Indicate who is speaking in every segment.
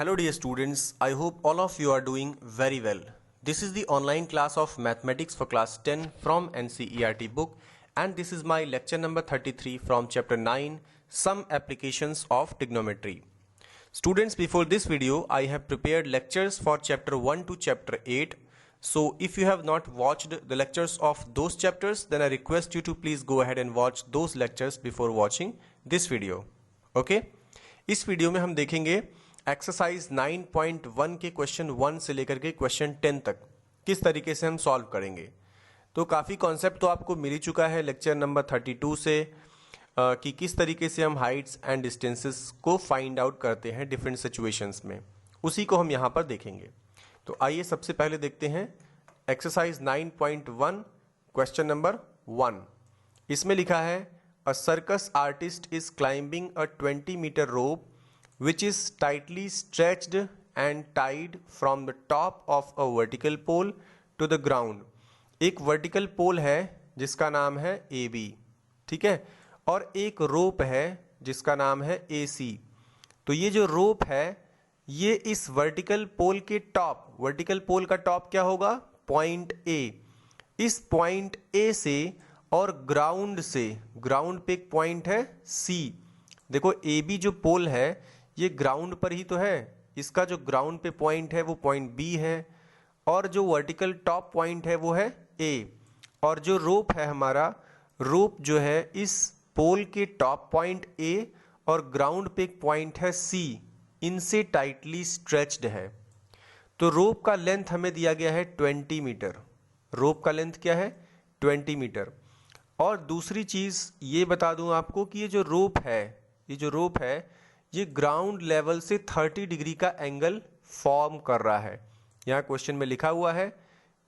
Speaker 1: Hello dear students, I hope all of you are doing very well. This is the online class of Mathematics for class 10 from NCERT book and this is my lecture number 33 from chapter 9, Some Applications of Trigonometry. Students, before this video, I have prepared lectures for chapter 1 to chapter 8. So if you have not watched the lectures of those chapters, then I request you to please go ahead and watch those lectures before watching this video. Okay? इस video में हम देखेंगे exercise 9.1 के question 1 से लेकर के question 10 तक किस तरीके से हम सॉल्व करेंगे। तो काफ़ी कॉन्सेप्ट तो आपको मिल ही चुका है लेक्चर नंबर 32 से कि किस तरीके से हम हाइट्स एंड डिस्टेंसेस को फाइंड आउट करते हैं डिफरेंट सिचुएशंस में, उसी को हम यहाँ पर देखेंगे। तो आइए सबसे पहले देखते हैं एक्सरसाइज 9.1 क्वेश्चन नंबर 1। इसमें लिखा है a circus artist is climbing a 20 metre rope which is tightly stretched and tied from the top of a vertical pole to the ground। एक वर्टिकल पोल है जिसका नाम है AB, ठीक है, और एक रोप है जिसका नाम है AC। तो ये जो रोप है ये इस वर्टिकल पोल के टॉप, वर्टिकल पोल का टॉप क्या होगा, पॉइंट A। इस पॉइंट A से और ग्राउंड से, ग्राउंड पे एक पॉइंट है C। देखो AB जो पोल है ये ग्राउंड पर ही तो है, इसका जो ग्राउंड पे पॉइंट है वो पॉइंट B है और जो वर्टिकल टॉप पॉइंट है वो है A। और जो रोप है हमारा, रोप जो है इस पोल के टॉप पॉइंट A और ग्राउंड पे एक पॉइंट है C, इनसे टाइटली स्ट्रेच्ड है। तो रोप का लेंथ हमें दिया गया है 20 मीटर। रोप का लेंथ क्या है, 20 मीटर। और दूसरी चीज़ ये बता दूं आपको कि ये जो रोप है, ये जो रोप है ये ग्राउंड लेवल से 30 डिग्री का एंगल फॉर्म कर रहा है। यहाँ क्वेश्चन में लिखा हुआ है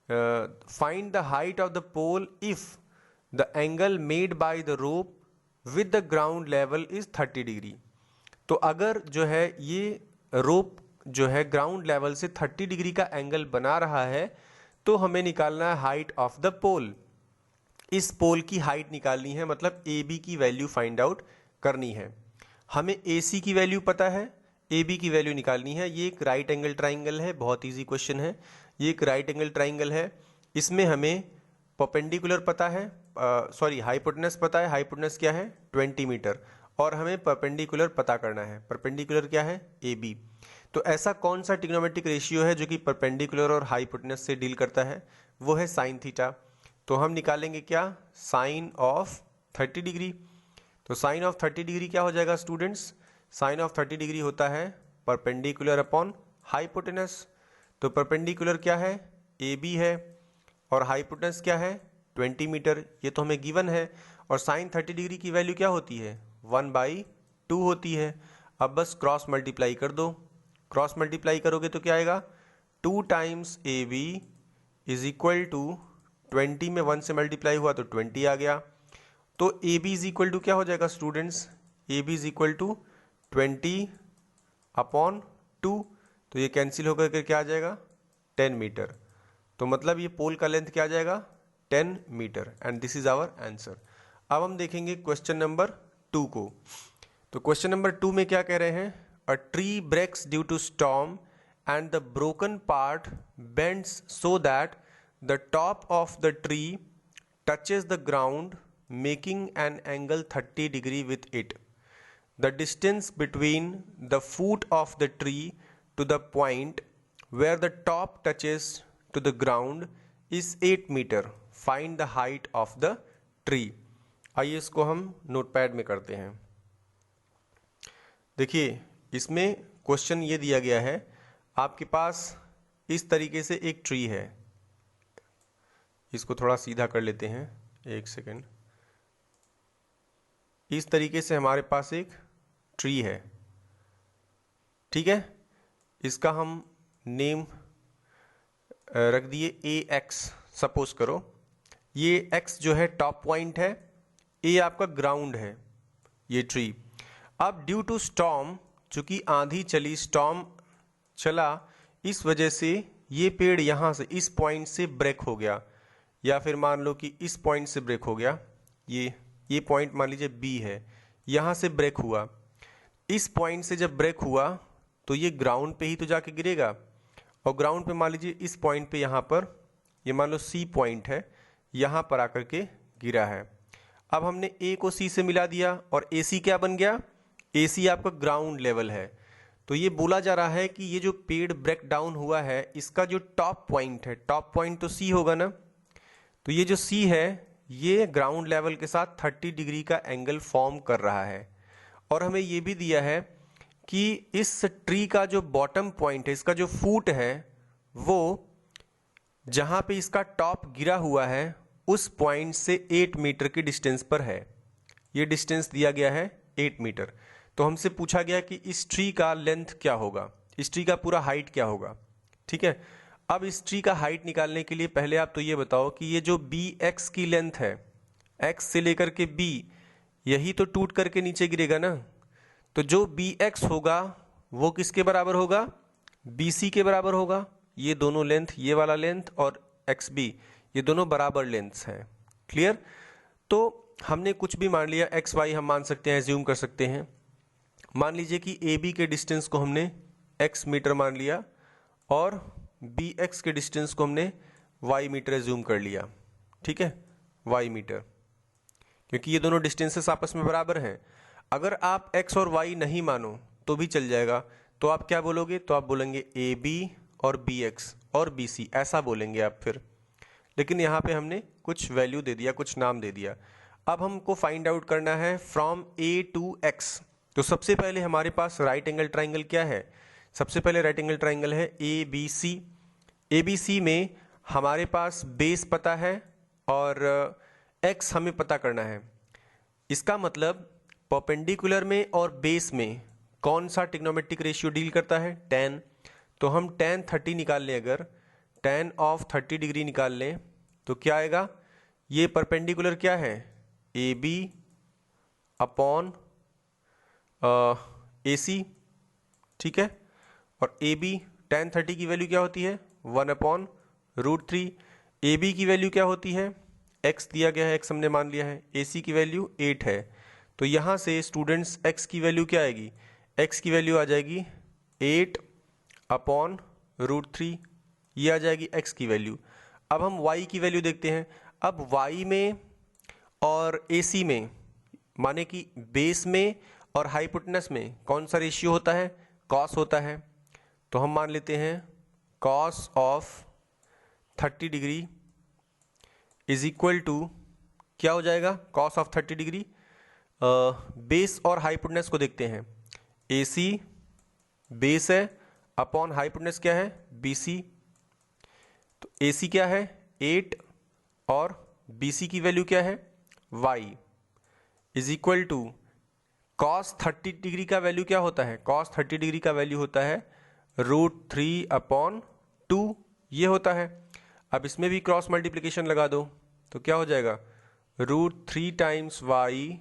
Speaker 1: find the height of the pole if the angle made by the rope with the ground level is 30 degree. तो अगर जो है ये रोप जो है ग्राउंड लेवल से 30 डिग्री का एंगल बना रहा है तो हमें निकालना है हाइट ऑफ द पोल। इस पोल की हाइट निकालनी है, मतलब AB की वैल्यू फाइंड आउट करनी है। हमें AC की वैल्यू पता है, AB की वैल्यू निकालनी है। ये एक राइट एंगल ट्राइंगल है, बहुत इजी क्वेश्चन है। ये एक राइट एंगल ट्राइंगल है, इसमें हमें परपेंडिकुलर पता है, हाइपोटेनस पता है। हाइपोटेनस क्या है, 20 मीटर, और हमें परपेंडिकुलर पता करना है। परपेंडिकुलर क्या है, AB। तो ऐसा कौन सा ट्रिग्नोमेट्रिक रेशियो है जो कि परपेंडिकुलर और हाइपोटेनस से डील करता है, वो है साइन थीटा। तो हम निकालेंगे क्या, साइन ऑफ 30 डिग्री। तो साइन ऑफ 30 डिग्री क्या हो जाएगा स्टूडेंट्स, साइन ऑफ 30 डिग्री होता है परपेंडिकुलर अपॉन हाइपोटेनस। तो परपेंडिकुलर क्या है, AB है, और हाइपोटेनस क्या है, 20 मीटर, ये तो हमें गिवन है। और साइन 30 डिग्री की वैल्यू क्या होती है, 1/2 होती है। अब बस क्रॉस मल्टीप्लाई कर दो। क्रॉस मल्टीप्लाई करोगे तो क्या आएगा, 2 times AB is equal to 20 में 1 से मल्टीप्लाई हुआ तो 20 आ गया। तो AB इज इक्वल टू क्या हो जाएगा students, AB is equal to 20/2। तो ये कैंसिल होकर के क्या आ जाएगा, 10 मीटर। तो मतलब ये पोल का लेंथ क्या आ जाएगा, 10 metre, and this is our answer. अब हम देखेंगे क्वेश्चन नंबर 2 को। तो क्वेश्चन नंबर 2 में क्या कह रहे हैं, a tree breaks due to storm and the broken part bends so that the top of the tree touches the ground making an angle 30 degree with it. The distance between the foot of the tree to the point where the top touches to the ground is 8 meter. Find the height of the tree. आइए इसको हम notepad में करते हैं। देखिए इसमें question ये दिया गया है, आपके पास इस तरीके से एक ट्री है। इसको थोड़ा सीधा कर लेते हैं, एक सेकेंड। इस तरीके से हमारे पास एक ट्री है, ठीक है। इसका हम नेम रख दिए AX। सपोज करो ये X जो है टॉप पॉइंट है, A आपका ग्राउंड है, ये ट्री। अब ड्यू टू स्टॉर्म, चूंकि आंधी चली, स्टॉर्म चला, इस वजह से ये पेड़ यहाँ से इस पॉइंट से ब्रेक हो गया, या फिर मान लो कि इस पॉइंट से ब्रेक हो गया। ये पॉइंट मान लीजिए B है, यहाँ से ब्रेक हुआ। इस पॉइंट से जब ब्रेक हुआ तो ये ग्राउंड पे ही तो जाके गिरेगा, और ग्राउंड पे मान लीजिए इस पॉइंट पे, यहाँ पर ये मान लो सी पॉइंट है, यहाँ पर आकर के गिरा है। अब हमने ए को सी से मिला दिया और ए सी क्या बन गया, ए सी आपका ग्राउंड लेवल है। तो ये बोला जा रहा है कि ये जो पेड़ ब्रेक डाउन हुआ है इसका जो टॉप पॉइंट है, टॉप पॉइंट तो सी होगा ना, तो ये जो सी है ये ग्राउंड लेवल के साथ 30 डिग्री का एंगल फॉर्म कर रहा है। और हमें ये भी दिया है कि इस ट्री का जो बॉटम पॉइंट है, इसका जो फूट है, वो जहाँ पे इसका टॉप गिरा हुआ है उस पॉइंट से 8 मीटर की डिस्टेंस पर है। ये डिस्टेंस दिया गया है 8 मीटर। तो हमसे पूछा गया कि इस ट्री का लेंथ क्या होगा, इस ट्री का पूरा हाइट क्या होगा। ठीक है, अब इस ट्री का हाइट निकालने के लिए पहले आप तो ये बताओ कि ये जो बी एक्स की लेंथ है, एक्स से लेकर के बी, यही तो टूट करके नीचे गिरेगा ना। तो जो बी एक्स होगा वो किसके बराबर होगा, बी सी के बराबर होगा। ये दोनों लेंथ, ये वाला लेंथ और एक्स बी, ये दोनों बराबर लेंथ्स हैं। क्लियर। तो हमने कुछ भी मान लिया, एक्स वाई हम मान सकते हैं, एज्यूम कर सकते हैं। मान लीजिए कि ए बी के डिस्टेंस को हमने एक्स मीटर मान लिया और बी एक्स के डिस्टेंस को हमने वाई मीटर एज्यूम कर लिया। ठीक है, वाई मीटर, क्योंकि ये दोनों डिस्टेंसेस आपस में बराबर हैं। अगर आप एक्स और वाई नहीं मानो तो भी चल जाएगा। तो आप क्या बोलोगे, तो आप बोलेंगे ए बी और बी एक्स और बी सी, ऐसा बोलेंगे आप फिर। लेकिन यहाँ पे हमने कुछ वैल्यू दे दिया, कुछ नाम दे दिया। अब हमको फाइंड आउट करना है फ्रॉम ए टू एक्स। तो सबसे पहले हमारे पास राइट एंगल ट्राइंगल क्या है, सबसे पहले राइट एंगल ट्राइंगल है ए बी सी। ए बी सी में हमारे पास बेस पता है और एक्स हमें पता करना है। इसका मतलब परपेंडिकुलर में और बेस में कौन सा ट्रिग्नोमेट्रिक रेशियो डील करता है, tan। तो हम tan 30 निकाल लें, अगर tan ऑफ 30 डिग्री निकाल लें तो क्या आएगा, ये परपेंडिकुलर क्या है, ए बी अपॉन ए सी। ठीक है, और ए बी tan 30 की वैल्यू क्या होती है, 1/√3। ए बी की वैल्यू क्या होती है, x दिया गया है, x हमने मान लिया है। ए सी की वैल्यू 8 है। तो यहाँ से स्टूडेंट्स x की वैल्यू क्या आएगी, x की वैल्यू आ जाएगी 8/√3, ये आ जाएगी x की वैल्यू। अब हम y की वैल्यू देखते हैं। अब y में और AC में, माने कि बेस में और हाइपोटेनस में कौन सा रेशियो होता है, cos होता है। तो हम मान लेते हैं cos of 30 degree is equal to क्या हो जाएगा, cos ऑफ 30 डिग्री। बेस और हाइपोटेनस को देखते हैं, AC बेस है अपॉन हाइपोटेनस क्या है, BC। तो AC क्या है 8 और BC की वैल्यू क्या है y is equal to cos 30 degree का वैल्यू क्या होता है, cos 30 डिग्री का वैल्यू होता है √3/2, ये होता है। अब इसमें भी क्रॉस मल्टीप्लिकेशन लगा दो तो क्या हो जाएगा, √3 times y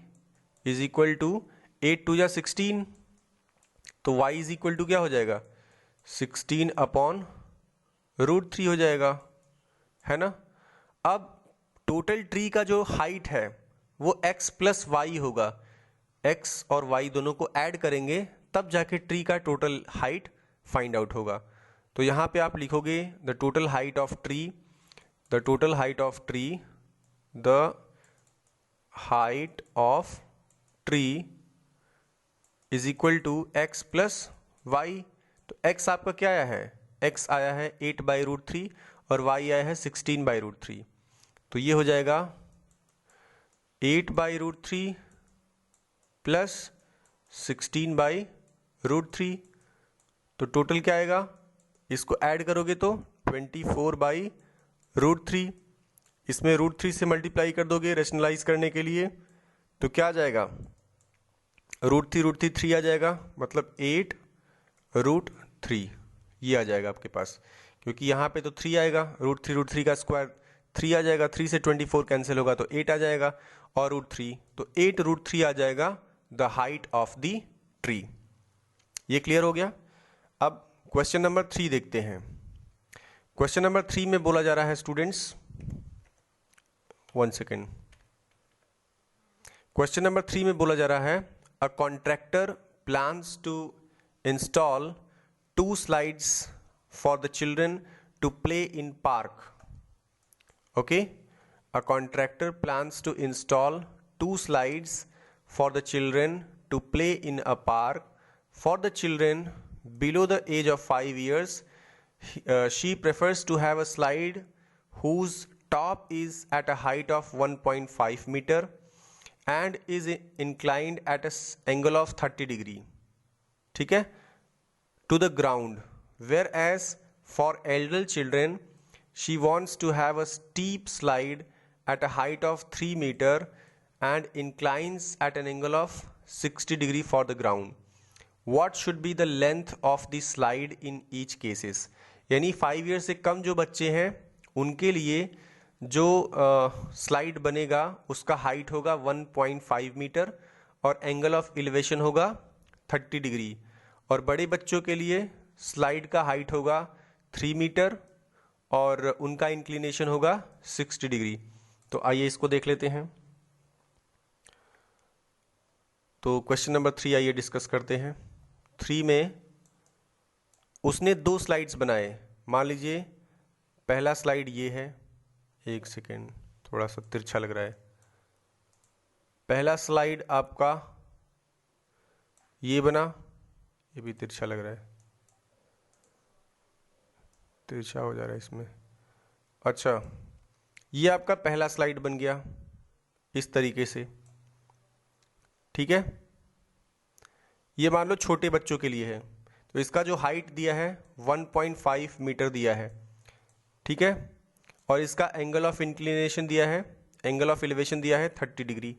Speaker 1: is equal to 8 2 जा 16। तो y इज इक्वल टू क्या हो जाएगा, 16/√3 हो जाएगा, है ना। अब टोटल ट्री का जो हाइट है वो x प्लस वाई होगा। x और y दोनों को ऐड करेंगे तब जाके ट्री का टोटल हाइट फाइंड आउट होगा। तो यहाँ पे आप लिखोगे the total height of tree, the total height of tree, the height of tree is equal to x plus y. तो x आपका क्या आया है, x आया है 8/√3 और y आया है 16/√3। तो ये हो जाएगा 8/√3 प्लस 16/√3। तो टोटल क्या आएगा, इसको ऐड करोगे तो 24/√3। इसमें √3 से मल्टीप्लाई कर दोगे रेशनलाइज करने के लिए, तो क्या आ जाएगा, √3 3 आ जाएगा, मतलब 8√3 ये आ जाएगा आपके पास। क्योंकि यहाँ पे तो 3 आएगा, √3 का स्क्वायर 3 आ जाएगा, 3 से 24 कैंसिल होगा तो 8 आ जाएगा और √3, तो 8√3 आ जाएगा the height of the tree. ये क्लियर हो गया। अब क्वेश्चन नंबर 3 देखते हैं। क्वेश्चन नंबर 3 में बोला जा रहा है स्टूडेंट्स, 1 सेकेंड। क्वेश्चन नंबर 3 में बोला जा रहा है a contractor plans to install 2 slides for the children to play in park. Okay, a contractor plans to install 2 slides for the children to play in a park. For the children below the age of 5 years, she prefers to have a slide whose top is at a height of 1.5 meter and is inclined at an angle of 30 degree, ठीक है, to the ground, whereas for elder children she wants to have a steep slide at a height of 3 meter and inclines at an angle of 60 degree for the ground. What should be the length of the slide in each cases? यानी 5 year से कम जो बच्चे हैं उनके लिए जो slide बनेगा उसका हाइट होगा 1.5 मीटर और एंगल ऑफ एलिवेशन होगा 30 डिग्री, और बड़े बच्चों के लिए स्लाइड का हाइट होगा 3 मीटर और उनका इंक्लिनेशन होगा 60 डिग्री। तो आइए इसको देख लेते हैं। तो क्वेश्चन नंबर 3 आइए डिस्कस करते हैं। 3 में उसने 2 स्लाइड्स बनाए। मान लीजिए पहला स्लाइड ये है, एक सेकेंड थोड़ा सा तिरछा लग रहा है। पहला स्लाइड आपका ये बना, ये भी तिरछा लग रहा है, तिरछा हो जा रहा है इसमें। अच्छा, ये आपका पहला स्लाइड बन गया इस तरीके से, ठीक है। ये मान लो छोटे बच्चों के लिए है, तो इसका जो हाइट दिया है 1.5 मीटर दिया है, ठीक है, और इसका एंगल ऑफ इंक्लिनेशन दिया है, एंगल ऑफ एलिवेशन दिया है 30 डिग्री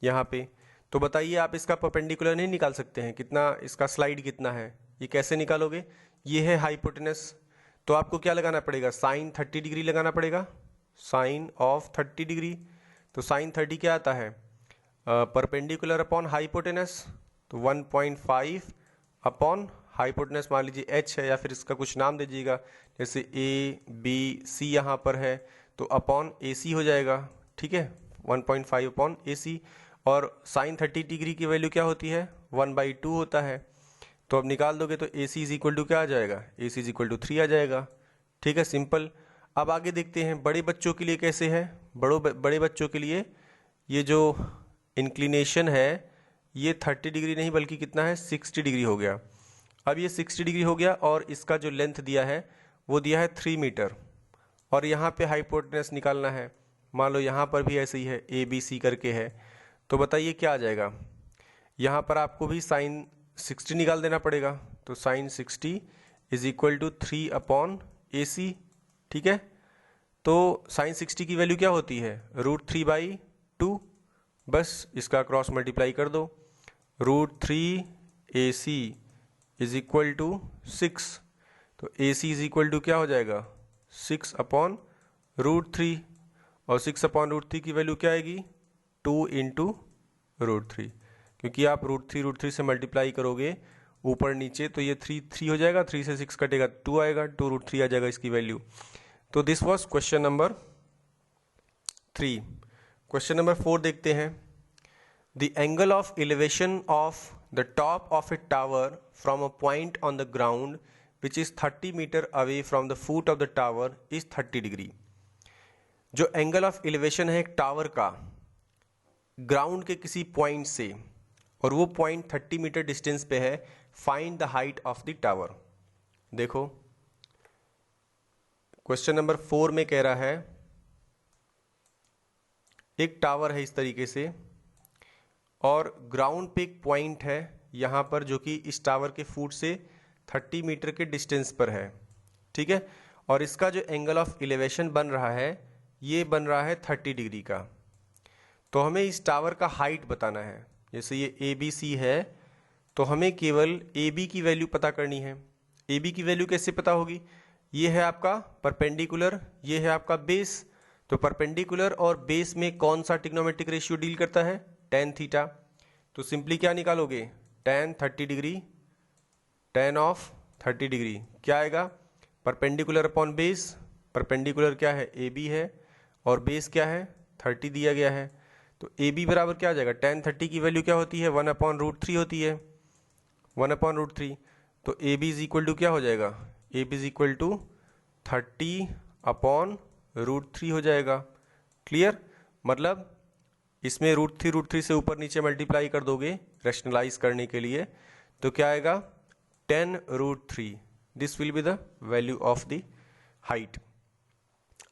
Speaker 1: यहाँ पे। तो बताइए आप इसका परपेंडिकुलर नहीं निकाल सकते हैं, कितना इसका स्लाइड कितना है, ये कैसे निकालोगे? ये है हाइपोटेनस, तो आपको क्या लगाना पड़ेगा? साइन 30 डिग्री लगाना पड़ेगा, साइन ऑफ 30 डिग्री। तो साइन 30 क्या आता है? परपेंडिकुलर अपॉन हाइपोटेनस, तो 1.5 अपॉन हाइपोटेनस मान लीजिए h है, या फिर इसका कुछ नाम दीजिएगा, जैसे a b c यहाँ पर है, तो अपॉन AC हो जाएगा, ठीक है, 1.5 अपॉन AC। और साइन 30 डिग्री की वैल्यू क्या होती है? 1/2 होता है। तो अब निकाल दोगे तो AC इज इक्वल टू क्या आ जाएगा? AC इज इक्वल टू 3 आ जाएगा, ठीक है, सिंपल। अब आगे देखते हैं बड़े बच्चों के लिए कैसे है। बड़े बच्चों के लिए ये जो इंक्लिनेशन है ये 30 डिग्री नहीं बल्कि कितना है? 60 डिग्री हो गया। अब ये 60 डिग्री हो गया और इसका जो लेंथ दिया है वो दिया है 3 मीटर, और यहाँ पे हाइपोटेनस निकालना है। मान लो यहाँ पर भी ऐसे ही है, ABC करके है, तो बताइए क्या आ जाएगा? यहाँ पर आपको भी साइन 60 निकाल देना पड़ेगा, तो sine 60 is equal to 3 upon AC, ठीक है। तो साइन 60 की वैल्यू क्या होती है? √3/2, बस इसका क्रॉस मल्टीप्लाई कर दो। √3 AC इज इक्वल टू 6, तो AC इज इक्वल टू क्या हो जाएगा? 6 अपॉन √3, और 6 अपॉन √3 की वैल्यू क्या आएगी? 2 इंटू √3, क्योंकि आप √3 से मल्टीप्लाई करोगे ऊपर नीचे तो ये 3 हो जाएगा, 3 से 6 कटेगा 2 आएगा, 2√3 आ जाएगा इसकी वैल्यू। तो this was question number 3। Question number 4 देखते हैं। The angle of elevation of the top of a tower from a point on the ground which is 30 meter away from the foot of the tower is 30 degree। जो angle of elevation है एक tower का ground के किसी point से, और वो point 30 metre distance पे है, find the height of the tower. देखो क्वेश्चन नंबर 4 में कह रहा है एक टावर है इस तरीके से, और ग्राउंड पे एक पॉइंट है यहाँ पर जो कि इस टावर के फुट से 30 मीटर के डिस्टेंस पर है, ठीक है, और इसका जो एंगल ऑफ एलिवेशन बन रहा है ये बन रहा है 30 डिग्री का। तो हमें इस टावर का हाइट बताना है। जैसे ये ABC है तो हमें केवल AB की वैल्यू पता करनी है। AB की वैल्यू कैसे पता होगी? ये है आपका परपेंडिकुलर, ये है आपका बेस। तो परपेंडिकुलर और बेस में कौन सा ट्रिग्नोमेट्रिक रेशियो डील करता है? tan theta. तो सिंपली क्या निकालोगे? tan 30 degree, tan of 30 degree क्या आएगा? परपेंडिकुलर अपॉन बेस, परपेंडिकुलर क्या है? AB है, और बेस क्या है? 30 दिया गया है। तो AB बराबर क्या आ जाएगा? tan 30 की वैल्यू क्या होती है? 1/√3 होती है, 1/√3। तो A B is equal to क्या हो जाएगा, A B is equal to 30/√3 हो जाएगा। क्लियर, मतलब इसमें √3 से ऊपर नीचे मल्टीप्लाई कर दोगे रैशनलाइज करने के लिए, तो क्या आएगा 10√3। This will be the value of the height.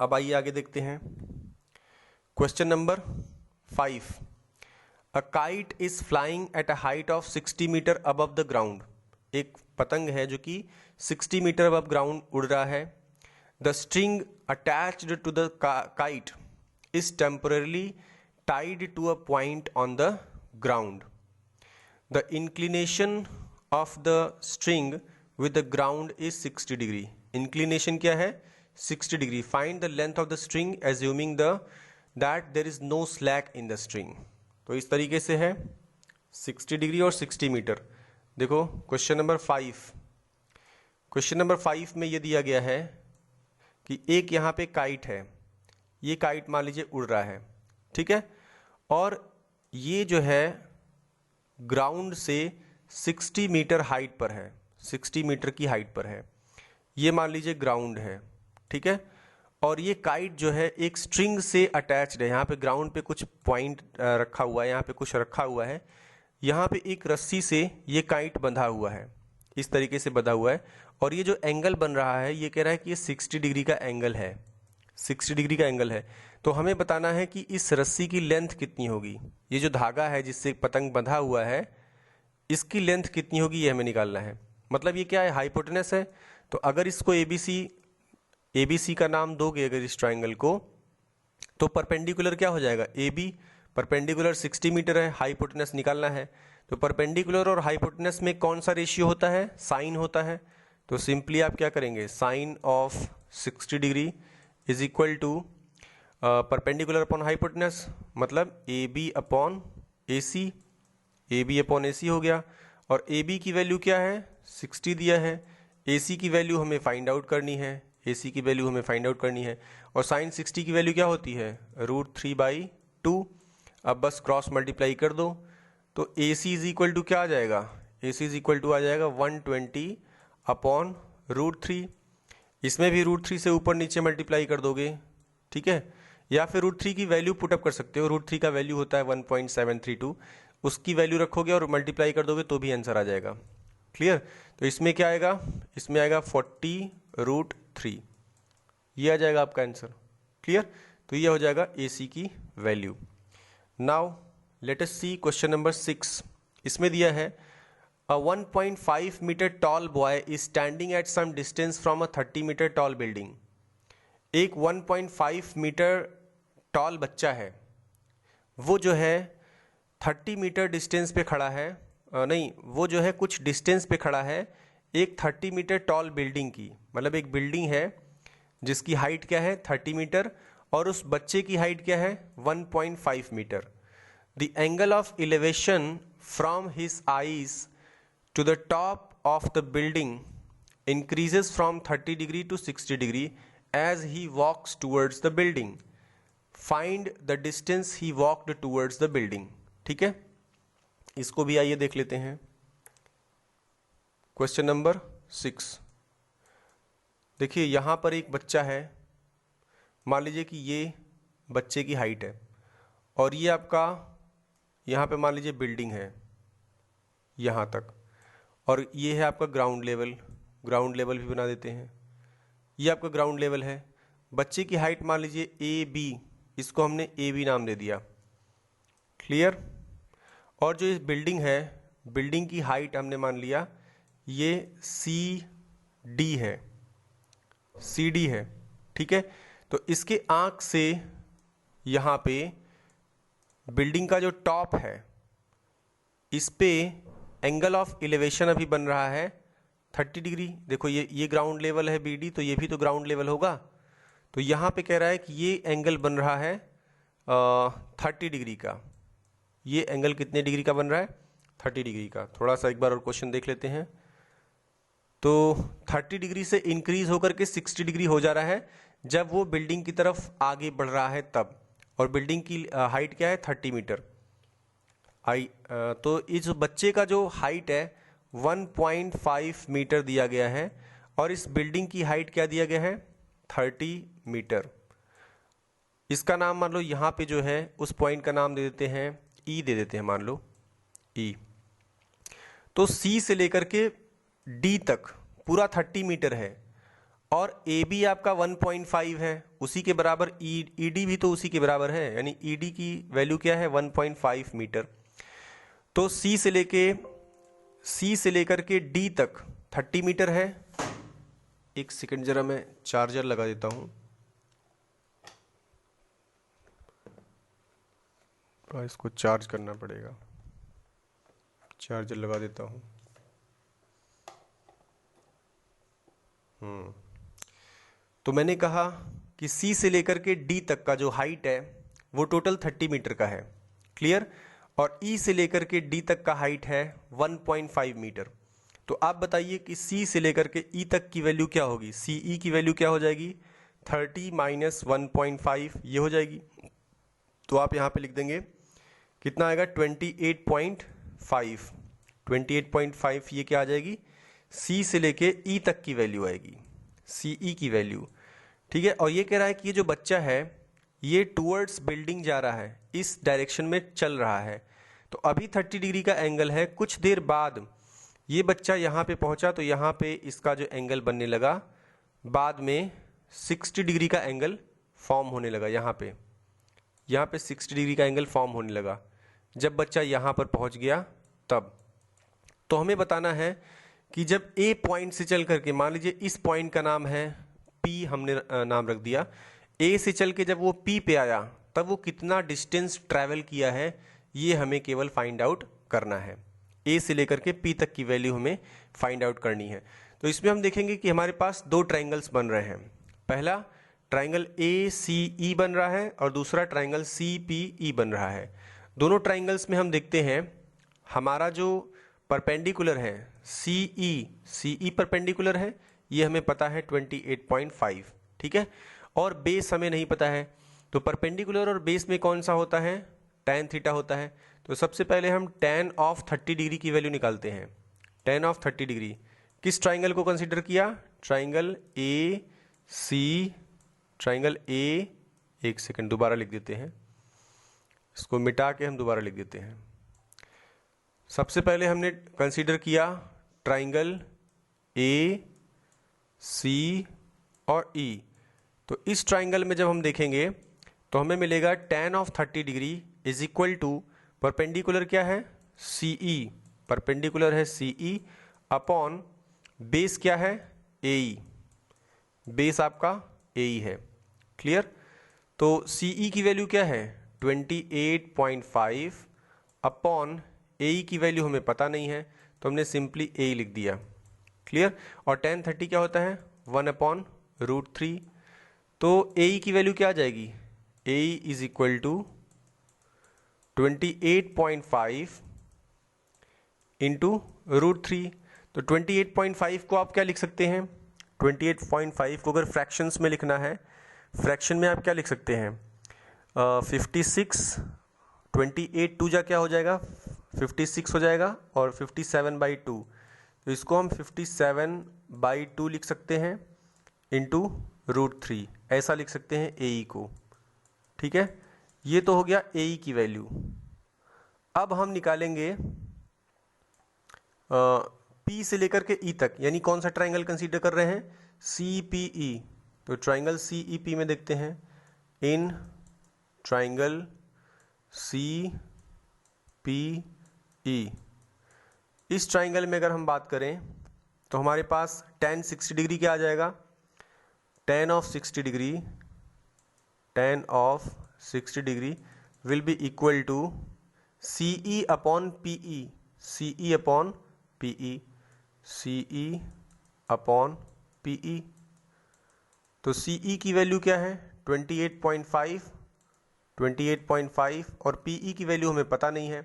Speaker 1: अब आइए आगे देखते हैं। Question number 5, a kite is flying at a height of 60 metre above the ground. एक पतंग है जो कि 60 मीटर अबव ग्राउंड उड़ रहा है। The string attached to the kite is temporary tied to a point on the ground. The inclination of the string with the ground is 60 degree. Inclination क्या है, 60 degree. Find the length of the string assuming that there is no slack in the string. तो इस तरीके से है 60 degree और 60 metre. देखो question number 5, question number 5 में ये दिया गया है कि एक यहाँ पे काइट है, ये काइट मान लीजिए उड़ रहा है, ठीक है, और ये जो है ग्राउंड से 60 मीटर हाइट पर है, 60 मीटर की हाइट पर है, ये मान लीजिए ग्राउंड है, ठीक है, और ये काइट जो है एक स्ट्रिंग से अटैच्ड है। यहाँ पे ग्राउंड पे कुछ पॉइंट रखा हुआ है, यहाँ पे कुछ रखा हुआ है, यहाँ पे एक रस्सी से ये काइट बंधा हुआ है, इस तरीके से बंधा हुआ है, और ये जो एंगल बन रहा है ये कह रहा है कि ये 60 डिग्री का एंगल है, 60 डिग्री का एंगल है। तो हमें बताना है कि इस रस्सी की लेंथ कितनी होगी, ये जो धागा है जिससे पतंग बंधा हुआ है इसकी लेंथ कितनी होगी, ये हमें निकालना है। मतलब ये क्या है, हाइपोटेनस है। तो अगर इसको ABC का नाम दोगे अगर इस ट्राइंगल को, तो परपेंडिकुलर क्या हो जाएगा, AB परपेंडिकुलर 60 मीटर है, हाइपोटेनस निकालना है। तो परपेंडिकुलर और हाइपोटेनस में कौन सा रेशियो होता है, साइन होता है। तो सिंपली आप क्या करेंगे, sine of 60 degree is equal to perpendicular upon hypotenuse, मतलब AB upon AC, AB upon AC हो गया। और AB की वैल्यू क्या है, 60 दिया है, AC की वैल्यू हमें फाइंड आउट करनी है, AC की वैल्यू हमें फाइंड आउट करनी है। और साइन 60 की वैल्यू क्या होती है, √3/2। अब बस क्रॉस मल्टीप्लाई कर दो, तो AC इज इक्वल टू क्या आ जाएगा, AC इज इक्वल टू आ जाएगा 120 अपॉन √3। इसमें भी √3 से ऊपर नीचे मल्टीप्लाई कर दोगे, ठीक है, या फिर √3 की वैल्यू पुटअप कर सकते हो। √3 का वैल्यू होता है 1.732, उसकी वैल्यू रखोगे और मल्टीप्लाई कर दोगे तो भी आंसर आ जाएगा। क्लियर, तो इसमें क्या आएगा, इसमें आएगा 40√3, ये आ जाएगा आपका आंसर। क्लियर, तो ये हो जाएगा AC की वैल्यू। नाउ लेट अस सी क्वेश्चन नंबर 6। इसमें दिया है A 1.5 meter tall boy is standing at some distance from a 30 meter tall building. एक 1.5 मीटर टॉल बच्चा है, वो जो है 30 मीटर डिस्टेंस पे खड़ा है, नहीं वो जो है कुछ डिस्टेंस पे खड़ा है एक 30 मीटर टॉल बिल्डिंग की। मतलब एक बिल्डिंग है जिसकी हाइट क्या है 30 मीटर और उस बच्चे की हाइट क्या है 1.5 metre. The angle of elevation from his eyes to the top of the building increases from 30 degree to 60 degree as he walks towards the building. Find the distance he walked towards the building. ठीक है, इसको भी आइए देख लेते हैं। Question number 6, देखिए यहाँ पर एक बच्चा है, मान लीजिए कि ये बच्चे की हाइट है और ये आपका यहाँ पे मान लीजिए बिल्डिंग है यहाँ तक, और ये है आपका ग्राउंड लेवल भी बना देते हैं। ये आपका ग्राउंड लेवल है, बच्चे की हाइट मान लीजिए AB, इसको हमने AB नाम दे दिया। क्लियर, और जो ये बिल्डिंग है, बिल्डिंग की हाइट हमने मान लिया ये CD है, ठीक है। तो इसके आँख से यहाँ पे बिल्डिंग का जो टॉप है इस पे एंगल ऑफ एलिवेशन अभी बन रहा है 30 डिग्री। देखो ये ग्राउंड लेवल है BD, तो ये भी तो ग्राउंड लेवल होगा। तो यहाँ पे कह रहा है कि ये एंगल बन रहा है 30 डिग्री का। ये एंगल कितने डिग्री का बन रहा है, 30 डिग्री का। थोड़ा सा एक बार और क्वेश्चन देख लेते हैं। तो 30 डिग्री से इंक्रीज होकर के 60 डिग्री हो जा रहा है जब वो बिल्डिंग की तरफ आगे बढ़ रहा है तब, और बिल्डिंग की हाइट क्या है 30 मीटर। तो इस बच्चे का जो हाइट है 1.5 मीटर दिया गया है और इस बिल्डिंग की हाइट क्या दिया गया है 30 मीटर। इसका नाम मान लो यहाँ पे जो है उस पॉइंट का नाम दे देते हैं ई दे देते हैं, मान लो ई। तो सी से लेकर के डी तक पूरा 30 मीटर है और ए बी आपका 1.5 है, उसी के बराबर ई डी भी तो उसी के बराबर है, यानी ई डी की वैल्यू क्या है 1.5 मीटर। तो सी से लेकर के डी तक 30 मीटर है। एक सेकंड जरा मैं चार्जर लगा देता हूँ, इसको चार्ज करना पड़ेगा, चार्जर लगा देता हूँ। तो मैंने कहा कि सी से लेकर के डी तक का जो हाइट है वो टोटल 30 मीटर का है, क्लियर। और ई से लेकर के डी तक का हाइट है 1.5 मीटर। तो आप बताइए कि सी से लेकर के ई तक की वैल्यू क्या होगी, सी ई की वैल्यू क्या हो जाएगी 30 माइनस 1.5 ये हो जाएगी। तो आप यहाँ पे लिख देंगे कितना आएगा 28.5। 28.5 ये क्या आ जाएगी सी से लेके ई तक की वैल्यू आएगी, सी ई की वैल्यू, ठीक है। और ये कह रहा है कि ये जो बच्चा है ये टूवर्ड्स बिल्डिंग जा रहा है, इस डायरेक्शन में चल रहा है। तो अभी 30 डिग्री का एंगल है, कुछ देर बाद ये बच्चा यहाँ पे पहुँचा तो यहाँ पे इसका जो एंगल बनने लगा, बाद में 60 डिग्री का एंगल फॉर्म होने लगा। यहाँ पे 60 डिग्री का एंगल फॉर्म होने लगा जब बच्चा यहाँ पर पहुँच गया तब। तो हमें बताना है कि जब ए पॉइंट से चल करके, मान लीजिए इस पॉइंट का नाम है पी, हमने नाम रख दिया, ए से चल के जब वो पी पे आया तब वो कितना डिस्टेंस ट्रैवल किया है ये हमें केवल फाइंड आउट करना है। ए से लेकर के पी तक की वैल्यू हमें फाइंड आउट करनी है। तो इसमें हम देखेंगे कि हमारे पास दो ट्राइंगल्स बन रहे हैं। पहला ट्राइंगल ए सी ई बन रहा है और दूसरा ट्राइंगल सी पी ई बन रहा है। दोनों ट्राइंगल्स में हम देखते हैं हमारा जो परपेंडिकुलर है सी ई परपेंडिकुलर है, ये हमें पता है 28.5, ठीक है। और बेस हमें नहीं पता है, तो परपेंडिकुलर और बेस में कौन सा होता है tan थीटा होता है। तो सबसे पहले हम tan ऑफ 30 डिग्री की वैल्यू निकालते हैं। tan ऑफ 30 डिग्री किस ट्राइंगल को कंसीडर किया, triangle A C, triangle A, एक सेकंड दोबारा लिख देते हैं, इसको मिटा के हम दोबारा लिख देते हैं। सबसे पहले हमने कंसीडर किया ट्राइंगल ए सी और ई। तो इस ट्राइंगल में जब हम देखेंगे तो हमें मिलेगा tan of 30 degree is equal to perpendicular क्या है सी ई, परपेंडिकुलर है सी ई अपॉन बेस क्या है ए ई, बेस आपका ए ई है, क्लियर। तो सी ई की वैल्यू क्या है 28.5 अपॉन ए ई की वैल्यू हमें पता नहीं है तो हमने सिंपली ए लिख दिया, क्लियर। और tan 30 क्या होता है 1/√3। तो ए ई की वैल्यू क्या आ जाएगी, A E is equal to 28.5 into √3। तो 28.5 को आप क्या लिख सकते हैं, 28.5 को अगर फ्रैक्शंस में लिखना है, फ्रैक्शन में आप क्या लिख सकते हैं 56, 28 टू जा क्या हो जाएगा 56 हो जाएगा और 57/2, तो इसको हम 57/2 लिख सकते हैं इंटू √3, ऐसा लिख सकते हैं ए ई को, ठीक है। ये तो हो गया ए ई की वैल्यू। अब हम निकालेंगे पी से लेकर के ई तक, यानी कौन सा ट्राइंगल कंसीडर कर रहे हैं सी पी ई। तो ट्राइंगल सी ई पी में देखते हैं in triangle C P E. इस ट्राइंगल में अगर हम बात करें तो हमारे पास tan 60 डिग्री क्या आ जाएगा, tan of 60 degree, tan of 60 degree will be equal to C E upon P E, C E upon P E, C E upon P E. तो सी ई की वैल्यू क्या है 28.5, 28.5 और पी ई की value हमें पता नहीं है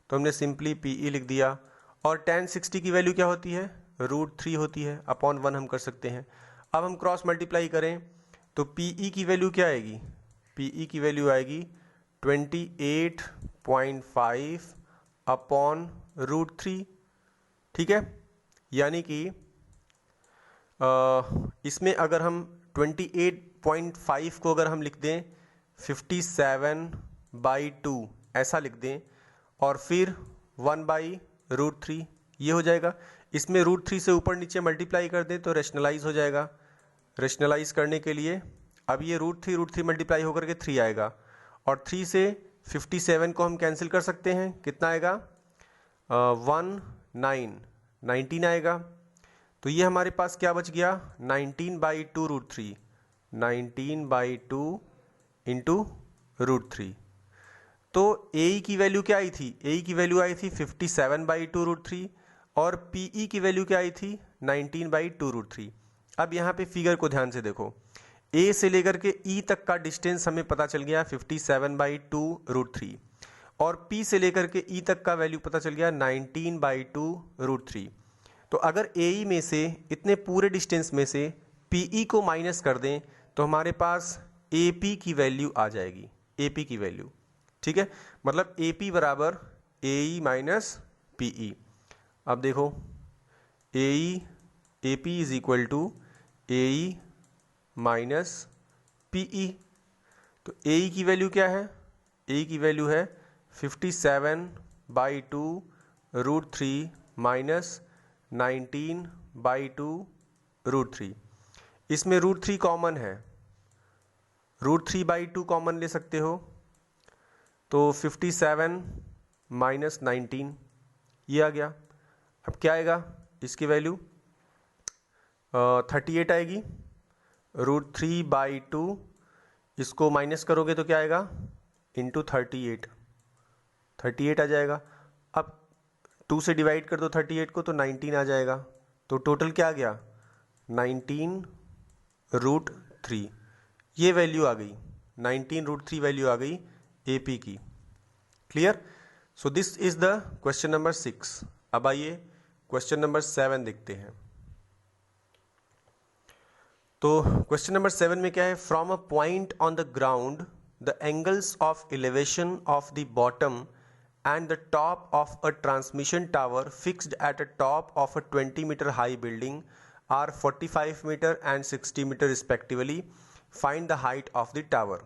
Speaker 1: तो हमने सिंपली पी ई लिख दिया। और tan 60 की वैल्यू क्या होती है √3 होती है, अपॉन 1 हम कर सकते हैं। अब हम क्रॉस मल्टीप्लाई करें तो पी ई की वैल्यू क्या आएगी, पी ई की वैल्यू आएगी 28.5 अपॉन √3, ठीक है, यानी कि इसमें अगर हम 28.5 को अगर हम लिख दें 57/2 ऐसा लिख दें और फिर 1/√3 ये हो जाएगा। इसमें √3 से ऊपर नीचे मल्टीप्लाई कर दें तो रेशनलाइज हो जाएगा। रेशनलाइज करने के लिए अब ये √3 मल्टीप्लाई होकर के 3 आएगा और 3 से 57 को हम कैंसिल कर सकते हैं। कितना आएगा? 19 आएगा। तो ये हमारे पास क्या बच गया? 19/2 √3, 19/2 इंटू √3। तो AE की वैल्यू क्या आई थी? AE की वैल्यू आई थी 57/2 √3 और PE की वैल्यू क्या आई थी? 19/2 √3। अब यहाँ पे फिगर को ध्यान से देखो, A से लेकर के E तक का डिस्टेंस हमें पता चल गया 57/2 √3 और P से लेकर के E तक का वैल्यू पता चल गया 19/2 √3। तो अगर AE में से इतने पूरे डिस्टेंस में से PE को माइनस कर दें तो हमारे पास AP की वैल्यू आ जाएगी, AP की वैल्यू। ठीक है, मतलब AP बराबर AE माइनस PE। अब देखो AP is equal to AE minus PE। तो AE की वैल्यू क्या है? AE की वैल्यू है 57/2 √3 माइनस 19/2 √3। इसमें √3 कॉमन है, √3/2 कॉमन ले सकते हो तो 57 माइनस 19 ये आ गया। अब क्या आएगा? इसकी वैल्यू 38 आएगी। √3/2 इसको माइनस करोगे तो क्या आएगा? इंटू 38 आ जाएगा। अब 2 से डिवाइड कर दो 38 को तो 19 आ जाएगा। तो टोटल क्या आ गया? 19√3 ये वैल्यू आ गई, 19√3 वैल्यू आ गई AP की। Clear? So this is the question number 6। अब आइए क्वेश्चन नंबर 7 देखते हैं। तो क्वेश्चन नंबर 7 में क्या है? From a point on the ground the angles of elevation of the bottom and the top of a transmission tower fixed at a top of a 20 meter high building are 45 meter and 60 meter respectively. Find the height of the tower.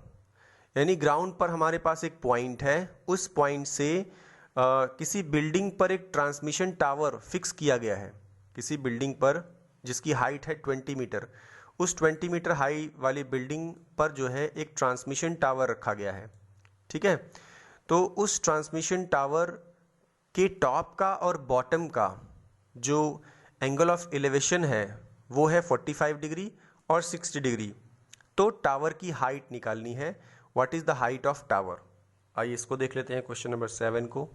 Speaker 1: यानी ground पर हमारे पास एक point है, उस point से किसी building पर एक ट्रांसमिशन टावर फिक्स किया गया है, किसी बिल्डिंग पर जिसकी हाइट है 20 मीटर। उस 20 मीटर हाई वाली बिल्डिंग पर जो है एक ट्रांसमिशन टावर रखा गया है। ठीक है, तो उस ट्रांसमिशन टावर के टॉप का और बॉटम का जो एंगल ऑफ एलिवेशन है वो है 45 डिग्री और 60 डिग्री। तो टावर की हाइट निकालनी है। What is the height of tower? आइए इसको देख लेते हैं क्वेश्चन नंबर 7 को।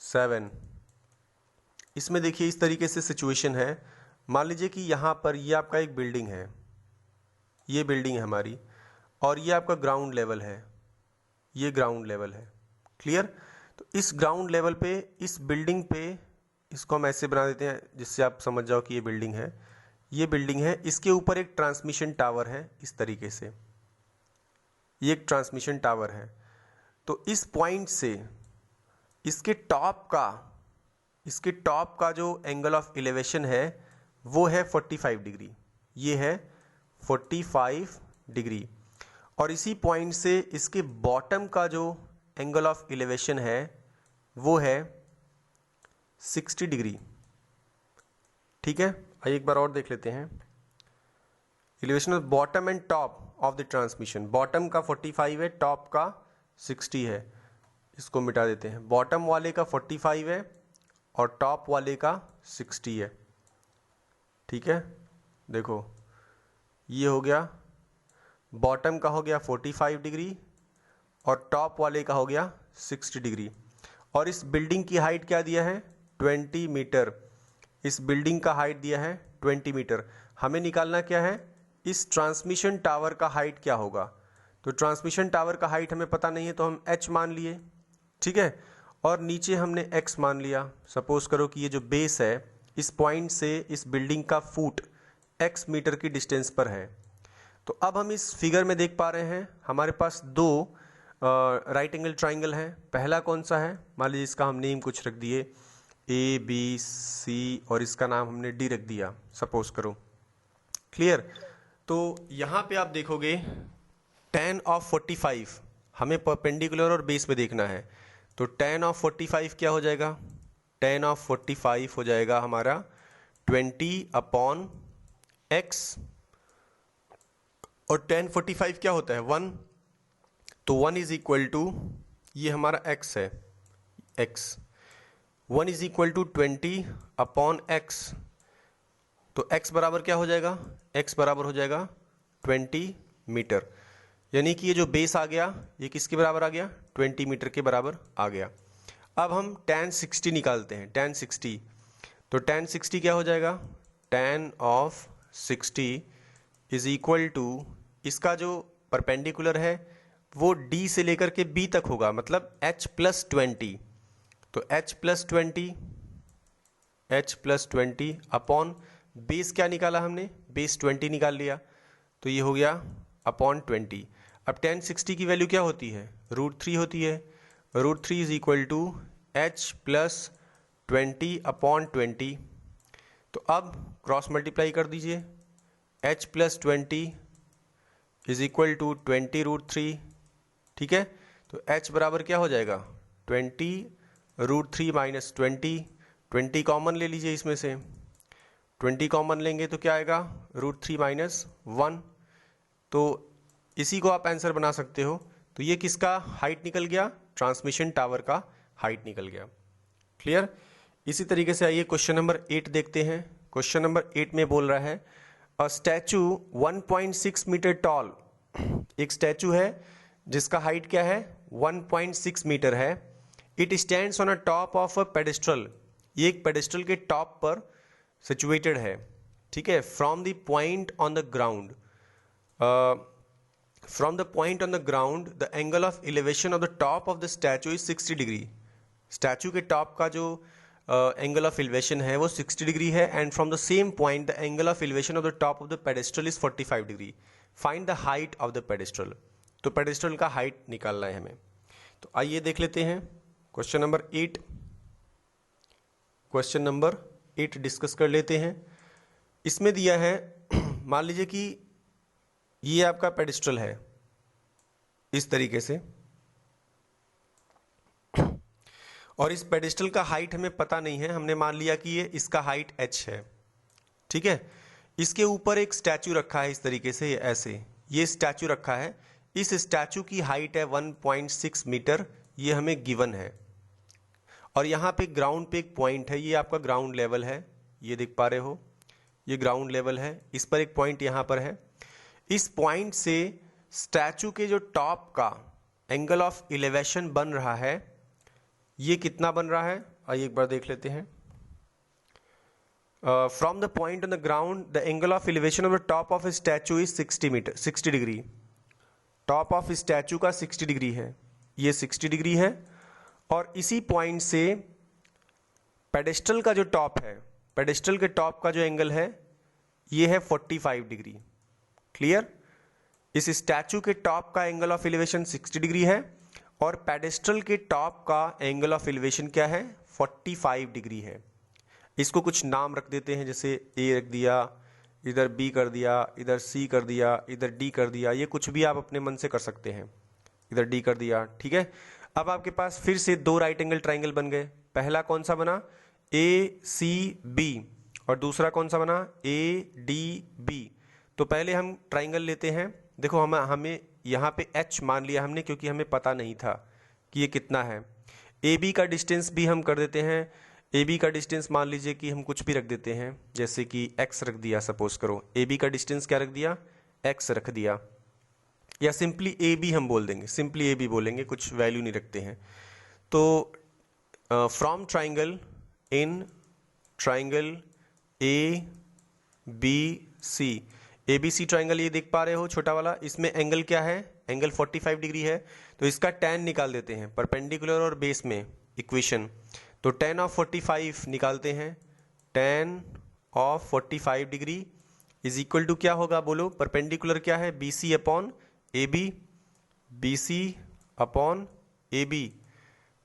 Speaker 1: 7 इसमें देखिए इस तरीके से सिचुएशन है। मान लीजिए कि यहाँ पर ये आपका एक बिल्डिंग है, ये बिल्डिंग है हमारी, और ये आपका ग्राउंड लेवल है, ये ग्राउंड लेवल है। क्लियर? तो इस ग्राउंड लेवल पे इस बिल्डिंग पे इसको हम ऐसे बना देते हैं जिससे आप समझ जाओ कि ये बिल्डिंग है, ये बिल्डिंग है, इसके ऊपर एक ट्रांसमिशन टावर है। इस तरीके से ये एक ट्रांसमिशन टावर है। तो इस पॉइंट से इसके टॉप का जो एंगल ऑफ एलिवेशन है वो है 45 डिग्री, ये है 45 डिग्री। और इसी पॉइंट से इसके बॉटम का जो एंगल ऑफ एलिवेशन है वो है 60 डिग्री। ठीक है, आइए एक बार और देख लेते हैं। Elevation of bottom and top of the transmission, bottom का 45 है, टॉप का 60 है। इसको मिटा देते हैं। बॉटम वाले का 45 है और टॉप वाले का 60 है। ठीक है, देखो ये हो गया, बॉटम का हो गया 45 डिग्री और टॉप वाले का हो गया 60 डिग्री। और इस बिल्डिंग की हाइट क्या दिया है? 20 मीटर। इस बिल्डिंग का हाइट दिया है 20 मीटर। हमें निकालना क्या है? इस ट्रांसमिशन टावर का हाइट क्या होगा? तो ट्रांसमिशन टावर का हाइट हमें पता नहीं है तो हम h मान लिए। ठीक है, और नीचे हमने x मान लिया। सपोज करो कि ये जो बेस है इस पॉइंट से इस बिल्डिंग का फुट x मीटर की डिस्टेंस पर है। तो अब हम इस फिगर में देख पा रहे हैं हमारे पास दो राइट एंगल ट्राइंगल हैं। पहला कौन सा है? मान लीजिए इसका हम नेम कुछ रख दिए ए बी सी और इसका नाम हमने डी रख दिया सपोज करो। क्लियर। तो यहाँ पे आप देखोगे tan ऑफ 45 हमें परपेंडिकुलर और बेस पे देखना है, तो tan ऑफ 45 क्या हो जाएगा, tan ऑफ 45 हो जाएगा हमारा 20/x और tan 45 क्या होता है 1, तो 1 इज इक्वल टू, ये हमारा x है, x 1 is equal to 20/x, तो x बराबर क्या हो जाएगा, x बराबर हो जाएगा 20 मीटर, यानी कि ये जो बेस आ गया ये किसके बराबर आ गया, 20 मीटर के बराबर आ गया। अब हम tan 60 निकालते हैं, tan 60, तो tan 60 क्या हो जाएगा, tan of 60 is equal to, इसका जो परपेंडिकुलर है वो d से लेकर के b तक होगा, मतलब h प्लस 20, तो h प्लस 20 अपॉन बेस क्या निकाला हमने, बेस 20 निकाल लिया, तो ये हो गया अपॉन 20। अब tan 60 की वैल्यू क्या होती है, √3 होती है, √3 is equal to h plus 20/20, तो अब क्रॉस मल्टीप्लाई कर दीजिए, h plus 20 is equal to 20√3, ठीक है, तो h बराबर क्या हो जाएगा 20√3 माइनस 20 कॉमन ले लीजिए, इसमें से 20 कॉमन लेंगे तो क्या आएगा √3 माइनस 1, तो इसी को आप आंसर बना सकते हो। तो ये किसका हाइट निकल गया, ट्रांसमिशन टावर का हाइट निकल गया। क्लियर। इसी तरीके से आइए क्वेश्चन नंबर 8 देखते हैं। क्वेश्चन नंबर 8 में बोल रहा है अ स्टैचू 1.6 मीटर टॉल, एक स्टैचू है जिसका हाइट क्या है 1.6 मीटर है, it stands on a top of a pedestal, ये एक पेडेस्ट्रल के टॉप पर सिचुएटेड है, ठीक है, from the point on the ground, from the point on the ground the angle of elevation of the top of the statue is 60 degree, statue के top का जो एंगल ऑफ एलिवेशन है वो 60 degree है, and from the same point the angle of elevation of the top of the pedestal is 45 degree, find the height of the pedestal, तो pedestal का height निकालना है हमें। तो आइए देख लेते हैं question number 8, question number 8 discuss कर लेते हैं। इसमें दिया है मान लीजिए कि ये आपका पेडेस्ट्रल है इस तरीके से, और इस पेडेस्ट्रल का हाइट हमें पता नहीं है, हमने मान लिया कि ये इसका हाइट h है, ठीक है, इसके ऊपर एक स्टैचू रखा है इस तरीके से, ऐसे ये स्टैचू रखा है, इस स्टैचू की हाइट है 1.6 मीटर, ये हमें गिवन है, और यहाँ पे ग्राउंड पे एक पॉइंट है, ये आपका ग्राउंड लेवल है, ये देख पा रहे हो, ये ग्राउंड लेवल है, इस पर एक पॉइंट यहाँ पर है, इस पॉइंट से स्टैचू के जो टॉप का एंगल ऑफ एलिवेशन बन रहा है, ये कितना बन रहा है, आइए एक बार देख लेते हैं। From the point on the ground the angle of elevation of the top of statute is 60 degree, top of statute का 60 डिग्री है, ये 60 डिग्री है, और इसी पॉइंट से पेडेस्ट्रल का जो टॉप है, पेडेस्ट्रल के टॉप का जो एंगल है ये है 45 डिग्री। क्लियर। इस स्टैचू के टॉप का एंगल ऑफ एलिवेशन 60 डिग्री है, और पेडेस्ट्रल के टॉप का एंगल ऑफ एलिवेशन क्या है 45 डिग्री है। इसको कुछ नाम रख देते हैं, जैसे ए रख दिया, इधर बी कर दिया, इधर सी कर दिया, इधर डी कर दिया, ये कुछ भी आप अपने मन से कर सकते हैं, इधर डी कर दिया, ठीक है। अब आपके पास फिर से दो राइट एंगल ट्राइंगल बन गए, पहला कौन सा बना ए सी बी, और दूसरा कौन सा बना ए डी बी। तो पहले हम ट्राइंगल लेते हैं, देखो हमें यहाँ पे h मान लिया हमने, क्योंकि हमें पता नहीं था कि ये कितना है। ए बी का डिस्टेंस भी हम कर देते हैं, ए बी का डिस्टेंस मान लीजिए कि हम कुछ भी रख देते हैं, जैसे कि x रख दिया, सपोज करो ए बी का डिस्टेंस क्या रख दिया x रख दिया, या सिंपली ए बी हम बोल देंगे, सिंपली ए बी बोलेंगे, कुछ वैल्यू नहीं रखते हैं। तो from triangle in triangle A B C, A B C triangle ये देख पा रहे हो छोटा वाला, इसमें एंगल क्या है, एंगल 45 डिग्री है, तो इसका tan निकाल देते हैं, परपेंडिकुलर और बेस में इक्वेशन, तो tan ऑफ 45 निकालते हैं, tan of 45 degree is equal to क्या होगा बोलो, परपेंडिकुलर क्या है B C upon A B, B C upon A B,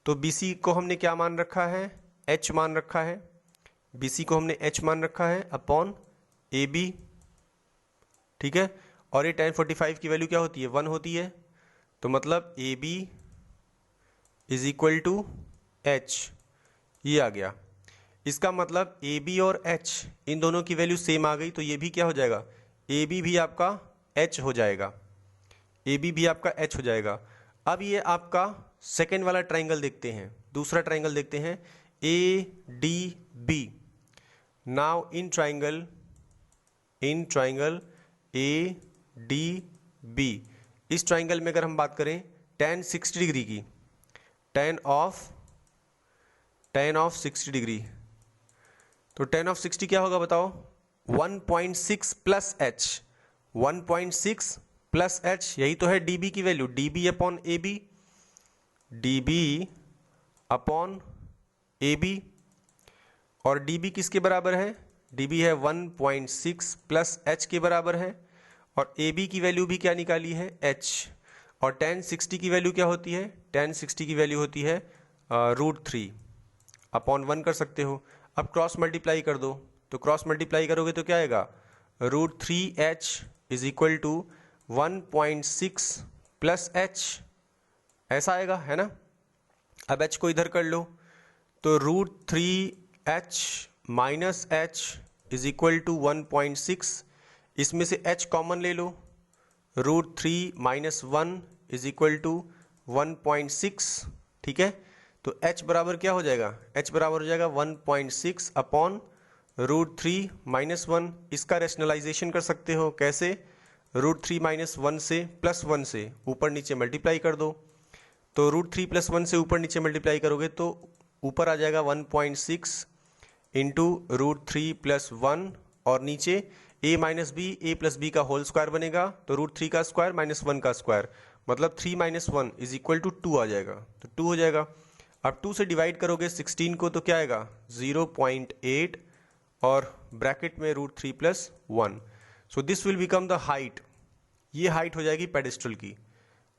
Speaker 1: तो बी सी को हमने क्या मान रखा है h मान रखा है, BC को हमने h मान रखा है अपॉन AB, ठीक है। और ये tan 45 की वैल्यू क्या होती है, 1 होती है, तो मतलब AB is equal to h, ये आ गया। इसका मतलब AB और h इन दोनों की वैल्यू सेम आ गई, तो ये भी क्या हो जाएगा, AB भी आपका h हो जाएगा, AB भी आपका h हो जाएगा। अब ये आपका सेकेंड वाला ट्राइंगल देखते हैं, दूसरा ट्राइंगल देखते हैं ADB। Now in triangle ADB, इस ट्राइंगल में अगर हम बात करें tan 60 डिग्री की, tan ऑफ 60 डिग्री, तो tan ऑफ 60 क्या होगा बताओ, 1.6 प्लस h, 1.6 प्लस h, यही तो है dB की value, dB upon AB, dB upon AB, और dB किसके बराबर है, dB है 1.6 प्लस h के बराबर है, और AB की वैल्यू भी क्या निकाली है, h, और tan 60 की वैल्यू क्या होती है, tan 60 की वैल्यू होती है √3 अपॉन 1 कर सकते हो। अब क्रॉस मल्टीप्लाई कर दो, तो क्रॉस मल्टीप्लाई करोगे तो क्या आएगा, √3h is equal to 1.6 plus h, ऐसा आएगा, है ना। अब h को इधर कर लो, तो √3h minus h is equal to 1.6, इसमें से h कॉमन ले लो, √3 माइनस 1 इज इक्वल टू 1.6, ठीक है। तो h बराबर क्या हो जाएगा, h बराबर हो जाएगा 1.6 अपॉन √3 माइनस 1। इसका रेशनलाइजेशन कर सकते हो, कैसे, √3 माइनस 1 से प्लस 1 से ऊपर नीचे मल्टीप्लाई कर दो, तो √3 प्लस 1 से ऊपर नीचे मल्टीप्लाई करोगे तो ऊपर आ जाएगा 1.6 इंटू √3 प्लस 1, और नीचे a minus B, A plus B का होल स्क्वायर बनेगा, तो √3 का स्क्वायर माइनस 1 का स्क्वायर, मतलब 3 माइनस 1 इज इक्वल टू 2 आ जाएगा, तो 2 हो जाएगा। अब 2 से डिवाइड करोगे 16 को तो क्या आएगा 0.8 और ब्रैकेट में √3 plus 1, so this will become the height, ये हाइट हो जाएगी पेडेस्ट्रल की।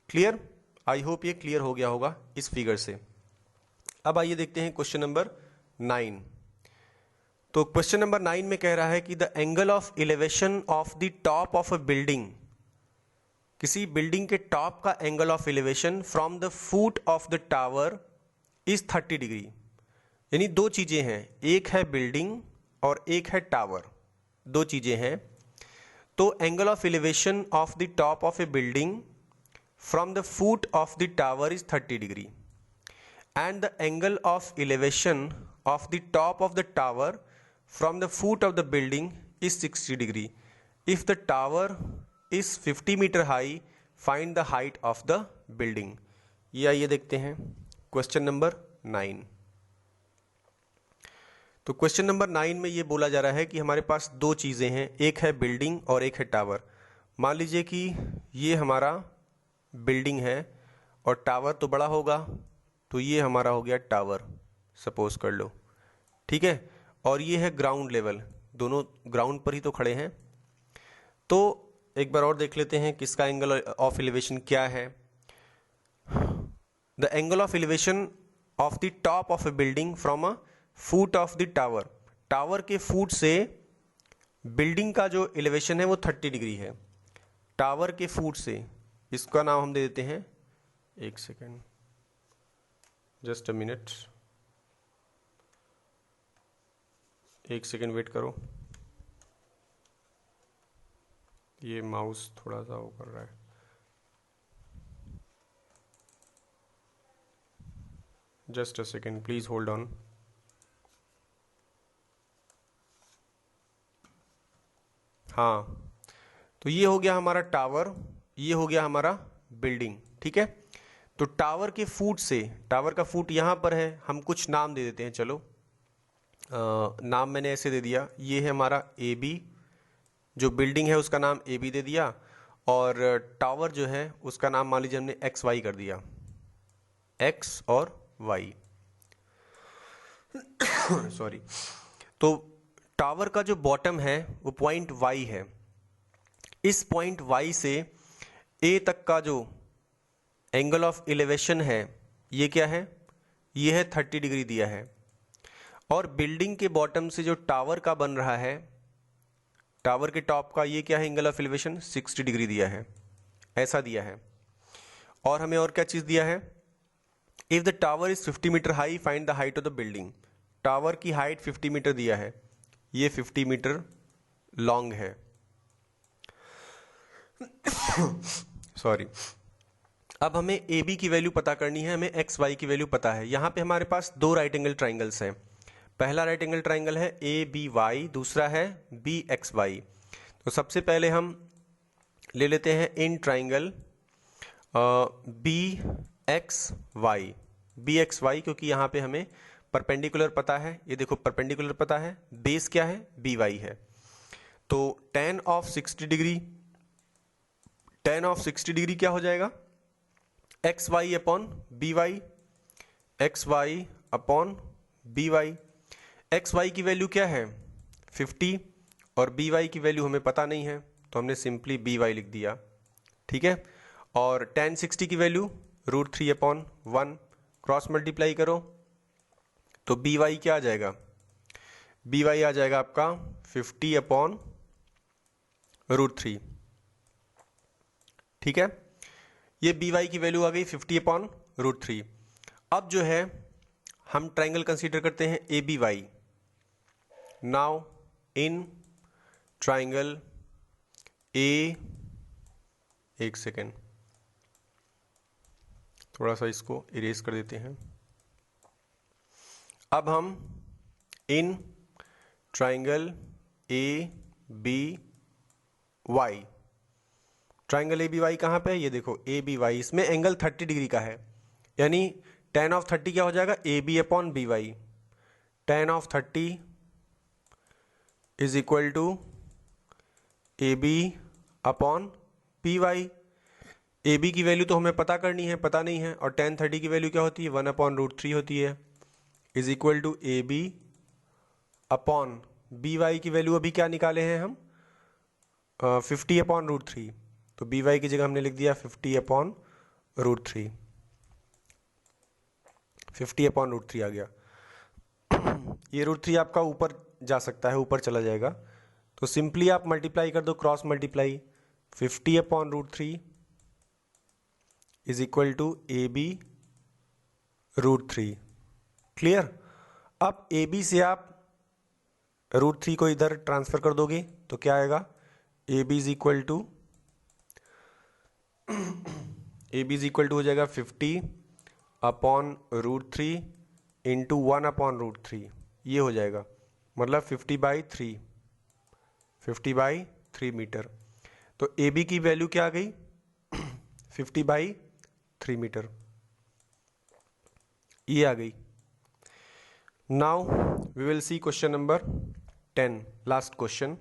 Speaker 1: क्लियर, आई होप ये क्लियर हो गया होगा इस फिगर से। अब आइए देखते हैं क्वेश्चन नंबर 9। तो क्वेश्चन नंबर 9 में कह रहा है कि the angle of elevation of the top of a building, किसी बिल्डिंग के टॉप का angle of elevation from the foot of the tower is 30 degree. यानी दो चीजें हैं, एक है बिल्डिंग और एक है टावर, दो चीजें हैं। तो angle of elevation of the top of A building from the foot of the tower is 30 degree and the angle of elevation of the top of the tower from the foot of the building is 60 degree. If the tower is 50 meter high, find the height of the building. ये आइए देखते हैं question number 9। तो question number 9 में ये बोला जा रहा है कि हमारे पास दो चीज़ें हैं, एक है बिल्डिंग और एक है टावर। मान लीजिए कि ये हमारा बिल्डिंग है और टावर तो बड़ा होगा, तो ये हमारा हो गया टावर, सपोज कर लो, ठीक है। और ये है ग्राउंड लेवल, दोनों ग्राउंड पर ही तो खड़े हैं। तो एक बार और देख लेते हैं किसका एंगल ऑफ एलिवेशन क्या है। The angle of elevation of the top of A building from a foot of the tower, tower के फुट से बिल्डिंग का जो एलिवेशन है वो 30 डिग्री है। टावर के फुट से, इसका नाम हम दे देते हैं, एक सेकेंड, जस्ट अ मिनट, एक सेकेंड वेट करो, ये माउस थोड़ा सा वो कर रहा है। Just a second please hold on. हाँ, तो ये हो गया हमारा टावर, ये हो गया हमारा बिल्डिंग, ठीक है। तो टावर के फुट से, टावर का फुट यहाँ पर है, हम कुछ नाम दे देते हैं, चलो नाम मैंने ऐसे दे दिया, ये है हमारा AB, जो बिल्डिंग है उसका नाम AB दे दिया, और टावर जो है उसका नाम मान लीजिए हमने XY कर दिया, X और Y सॉरी। तो टावर का जो बॉटम है वो पॉइंट Y है, इस पॉइंट Y से A तक का जो एंगल ऑफ एलिवेशन है ये क्या है, ये है 30 डिग्री दिया है। और बिल्डिंग के बॉटम से जो टावर का बन रहा है, टावर के टॉप का, ये क्या है, एंगल ऑफ एलिवेशन 60 डिग्री दिया है, ऐसा दिया है। और हमें और क्या चीज़ दिया है, if the tower is 50 metre high find the height of the building. Tower की हाइट 50 मीटर दिया है, ये 50 मीटर लॉन्ग है। सॉरी। अब हमें ए बी की वैल्यू पता करनी है, हमें एक्स वाई की वैल्यू पता है। यहाँ पे हमारे पास दो राइट एंगल ट्राइंगल्स हैं। पहला राइट एंगल ट्राइंगल है ए बी वाई, दूसरा है बी एक्स वाई। तो सबसे पहले हम ले लेते हैं in triangle B X Y, B X Y, क्योंकि यहाँ पे हमें परपेंडिकुलर पता है। ये देखो परपेंडिकुलर पता है, बेस क्या है, बी वाई है। तो tan of 60 degree, tan of 60 degree क्या हो जाएगा, X Y upon B Y, X Y upon B Y. X Y की वैल्यू क्या है 50 और बी वाई की वैल्यू हमें पता नहीं है, तो हमने सिंपली बी वाई लिख दिया, ठीक है। और tan 60 की वैल्यू √3 अपॉन 1, क्रॉस मल्टीप्लाई करो तो बी वाई क्या आ जाएगा, बी वाई आ जाएगा आपका 50 अपॉन √3, ठीक है। ये बी वाई की वैल्यू आ गई 50 अपॉन √3। अब जो है हम ट्राइंगल कंसीडर करते हैं A B Y. Now in triangle A, एक सेकेंड, थोड़ा सा इसको इरेज कर देते हैं। अब हम in triangle A B Y, triangle A B Y कहाँ पे है, ये देखो ए बी वाई, इसमें एंगल 30 डिग्री का है, यानी tan ऑफ 30 क्या हो जाएगा, A B upon B Y. tan of 30 is equal to A B upon P Y. A B की वैल्यू तो हमें पता करनी है, पता नहीं है, और tan 30 की वैल्यू क्या होती है, 1 अपॉन √3 होती है, is equal to A B upon B Y की वैल्यू अभी क्या निकाले हैं हम, 50 अपॉन √3, तो बी वाई की जगह हमने लिख दिया 50 अपॉन √3, 50 अपॉन √3 आ गया। ये √3 आपका ऊपर जा सकता है, ऊपर चला जाएगा, तो सिंपली आप मल्टीप्लाई कर दो, cross multiply, 50 upon √3 is equal to A B √3, clear. अब ए बी से आप √3 को इधर ट्रांसफर कर दोगे तो क्या आएगा, A B is equal to हो जाएगा 50 अपॉन √3 इंटू 1 अपॉन √3, ये हो जाएगा, मतलब 50/3 मीटर। तो ए बी की वैल्यू क्या आ गई 50/3 मीटर, ये आ गई। Now we will see question number 10, last question.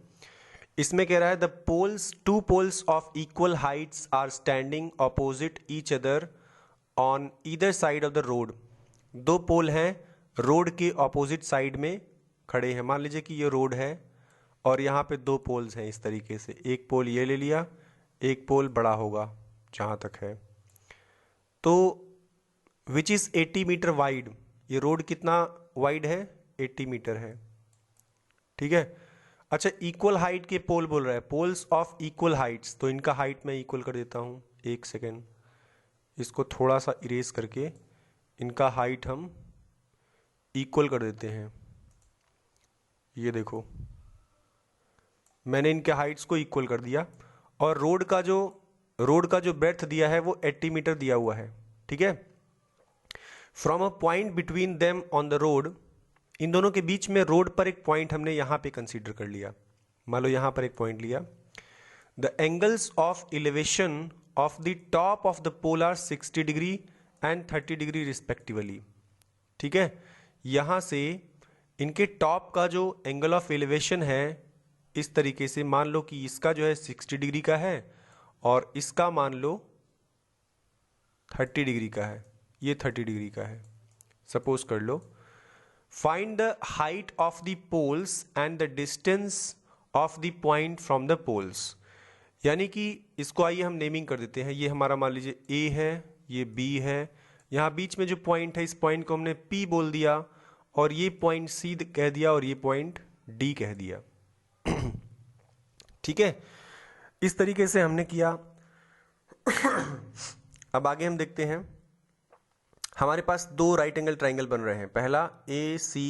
Speaker 1: इसमें कह रहा है the poles, two poles of equal heights are standing opposite each other on either side of the road. दो पोल हैं, रोड के ऑपोजिट साइड में खड़े हैं। मान लीजिए कि ये रोड है और यहाँ पे दो पोल्स हैं इस तरीके से, एक पोल ये ले लिया, एक पोल बड़ा होगा जहाँ तक है, तो विच इज़ 80 मीटर वाइड। ये रोड कितना वाइड है, 80 मीटर है, ठीक है। अच्छा, इक्वल हाइट के पोल बोल रहा है, पोल्स ऑफ इक्वल हाइट्स, तो इनका हाइट मैं इक्वल कर देता हूँ, एक सेकेंड, इसको थोड़ा सा इरेज करके इनका हाइट हम इक्वल कर देते हैं। ये देखो मैंने इनके हाइट्स को इक्वल कर दिया, और रोड का जो ब्रेड्थ दिया है वो 80 मीटर दिया हुआ है, ठीक है। From a point between them on the road, इन दोनों के बीच में रोड पर एक पॉइंट हमने यहाँ पे कंसीडर कर लिया, मान लो यहाँ पर एक पॉइंट लिया। The angles of elevation of the top of the pole are 60 degree and 30 degree respectively, ठीक है। यहाँ से इनके टॉप का जो एंगल ऑफ एलिवेशन है, इस तरीके से मान लो कि इसका जो है 60 डिग्री का है और इसका मान लो 30 डिग्री का है, ये 30 डिग्री का है, सपोज कर लो। Find the height of the poles and the distance of the point from the poles. यानी कि इसको आइए हम नेमिंग कर देते हैं, ये हमारा मान लीजिए ए है, ये बी है, यहाँ बीच में जो पॉइंट है इस पॉइंट को हमने पी बोल दिया, और ये पॉइंट सी कह दिया और ये पॉइंट डी कह दिया। ठीक है, इस तरीके से हमने किया। अब आगे हम देखते हैं, हमारे पास दो राइट एंगल ट्राइंगल बन रहे हैं, पहला ए सी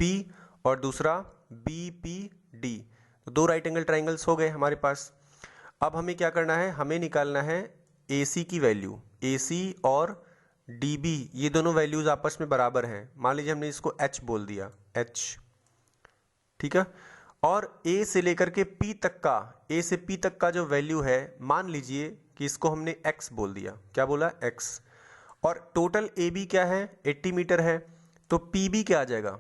Speaker 1: पी और दूसरा बी पी डी। तो दो राइट एंगल ट्राइंगल्स हो गए हमारे पास। अब हमें क्या करना है, हमें निकालना है ए सी की वैल्यू। ए सी और डी बी ये दोनों वैल्यूज आपस में बराबर हैं। मान लीजिए हमने इसको एच बोल दिया, एच, ठीक है। और ए से लेकर के पी तक का, ए से पी तक का जो वैल्यू है, मान लीजिए कि इसको हमने एक्स बोल दिया। क्या बोला, एक्स। और टोटल ए बी क्या है, 80 मीटर है। तो पी बी क्या आ जाएगा,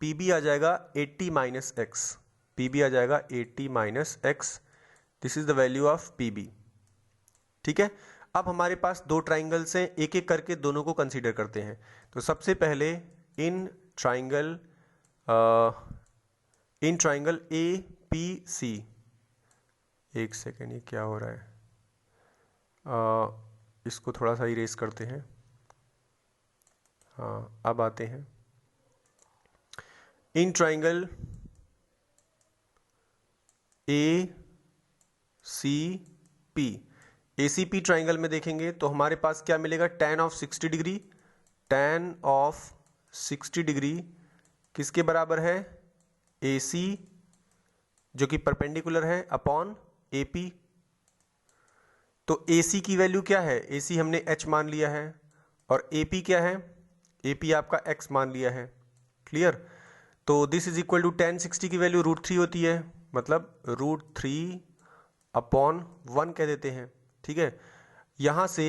Speaker 1: पी बी आ जाएगा 80 माइनस एक्स। पी बी आ जाएगा 80 minus x. This is the value of P B. ठीक है, अब हमारे पास दो ट्राइंगल्स हैं, एक एक करके दोनों को कंसीडर करते हैं। तो सबसे पहले इन ट्राइंगल ए पी सी, एक सेकेंड, ये क्या हो रहा है, इसको थोड़ा सा इरेज करते हैं। हाँ, अब आते हैं in triangle A C P. ACP triangle में देखेंगे तो हमारे पास क्या मिलेगा, tan of 60 degree. tan of 60 degree किसके बराबर है, AC जो कि परपेंडिकुलर है अपॉन AP। तो AC की वैल्यू क्या है, AC हमने h मान लिया है, और AP क्या है, AP आपका x मान लिया है। क्लियर। तो this is equal to tan 60 की वैल्यू √3 होती है, मतलब √3 अपॉन 1 कह देते हैं। ठीक है, यहां से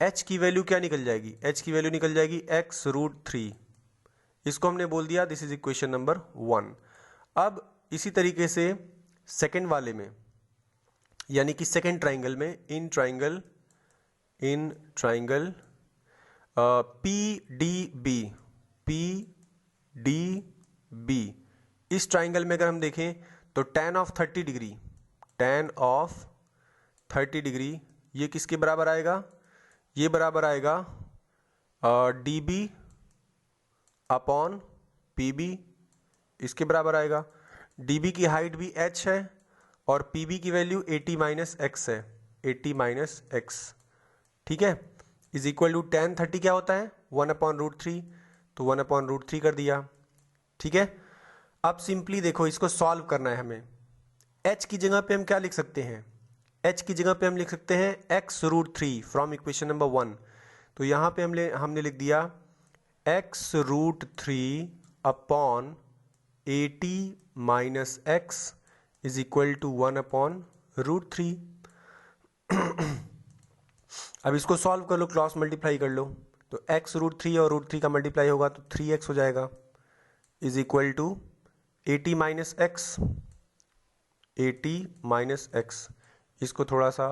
Speaker 1: h की वैल्यू क्या निकल जाएगी, h की वैल्यू निकल जाएगी x √3। इसको हमने बोल दिया दिस इज इक्वेशन नंबर 1। अब इसी तरीके से सेकंड वाले में, यानी कि सेकंड ट्राइंगल में, in triangle P D B, इस ट्राइंगल में अगर हम देखें तो tan of 30 degree, tan of 30 degree ये किसके बराबर आएगा, ये बराबर आएगा D B upon P B, इसके बराबर आएगा। डी बी की हाइट भी h है और पी बी की वैल्यू 80 माइनस एक्स है, 80 माइनस एक्स। ठीक है, इज इक्वल टू tan 30 क्या होता है, 1 अपॉन √3, तो 1 अपॉन √3 कर दिया। ठीक है, अब सिंपली देखो, इसको सॉल्व करना है हमें। h की जगह पे हम क्या लिख सकते हैं, h की जगह पे हम लिख सकते हैं x √3 फ्रॉम इक्वेशन नंबर 1। तो यहाँ पे हमने लिख दिया x √3 upon 80 minus x is equal to 1 upon √3। अब इसको सॉल्व कर लो, क्रॉस मल्टीप्लाई कर लो। तो x √3 और √3 का मल्टीप्लाई होगा तो 3x हो जाएगा, is equal to 80 minus x, 80 minus x. इसको थोड़ा सा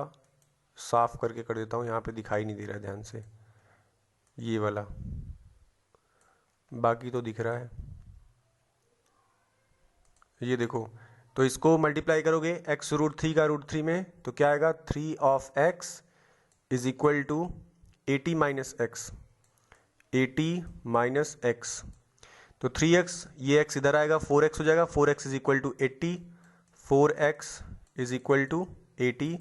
Speaker 1: साफ करके कर देता हूँ, यहाँ पे दिखाई नहीं दे रहा है ध्यान से, ये वाला, बाकी तो दिख रहा है, ये देखो। तो इसको मल्टीप्लाई करोगे x √3 का √3 में, तो क्या आएगा, 3 of x is equal to 80 minus x, 80 minus x. तो 3x, ये x इधर आएगा, 4x हो जाएगा, 4x is equal to 80, 4x is equal to 80।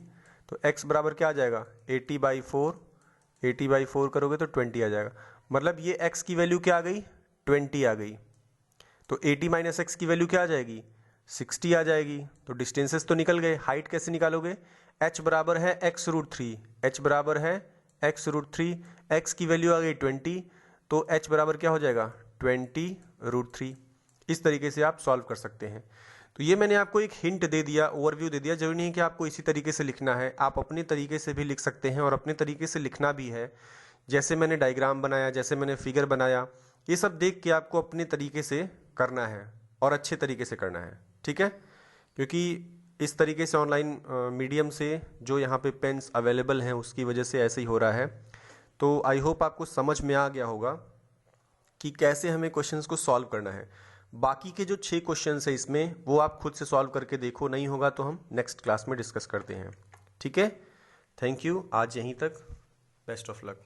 Speaker 1: तो x बराबर क्या आ जाएगा, 80/4, 80/4 करोगे तो 20 आ जाएगा। मतलब ये x की वैल्यू क्या आ गई, 20 आ गई। तो 80 माइनस एक्स की वैल्यू क्या आ जाएगी, 60 आ जाएगी। तो डिस्टेंसेस तो निकल गए, हाइट कैसे निकालोगे, h बराबर है x √3, h बराबर है x √3, x की वैल्यू आ गई 20, तो h बराबर क्या हो जाएगा, 20 √3। इस तरीके से आप सॉल्व कर सकते हैं। तो ये मैंने आपको एक हिंट दे दिया, ओवरव्यू दे दिया। जरूरी नहीं कि आपको इसी तरीके से लिखना है, आप अपने तरीके से भी लिख सकते हैं और अपने तरीके से लिखना भी है। जैसे मैंने डायग्राम बनाया, जैसे मैंने फिगर बनाया, ये सब देख के आपको अपने तरीके से करना है और अच्छे तरीके से करना है। ठीक है, क्योंकि इस तरीके से ऑनलाइन मीडियम से जो यहाँ पे पेन्स अवेलेबल हैं उसकी वजह से ऐसे ही हो रहा है। तो आई होप आपको समझ में आ गया होगा कि कैसे हमें क्वेश्चंस को सॉल्व करना है। बाकी के जो 6 क्वेश्चंस है इसमें, वो आप खुद से सॉल्व करके देखो, नहीं होगा तो हम नेक्स्ट क्लास में डिस्कस करते हैं। ठीक है, थैंक यू, आज यहीं तक, बेस्ट ऑफ लक।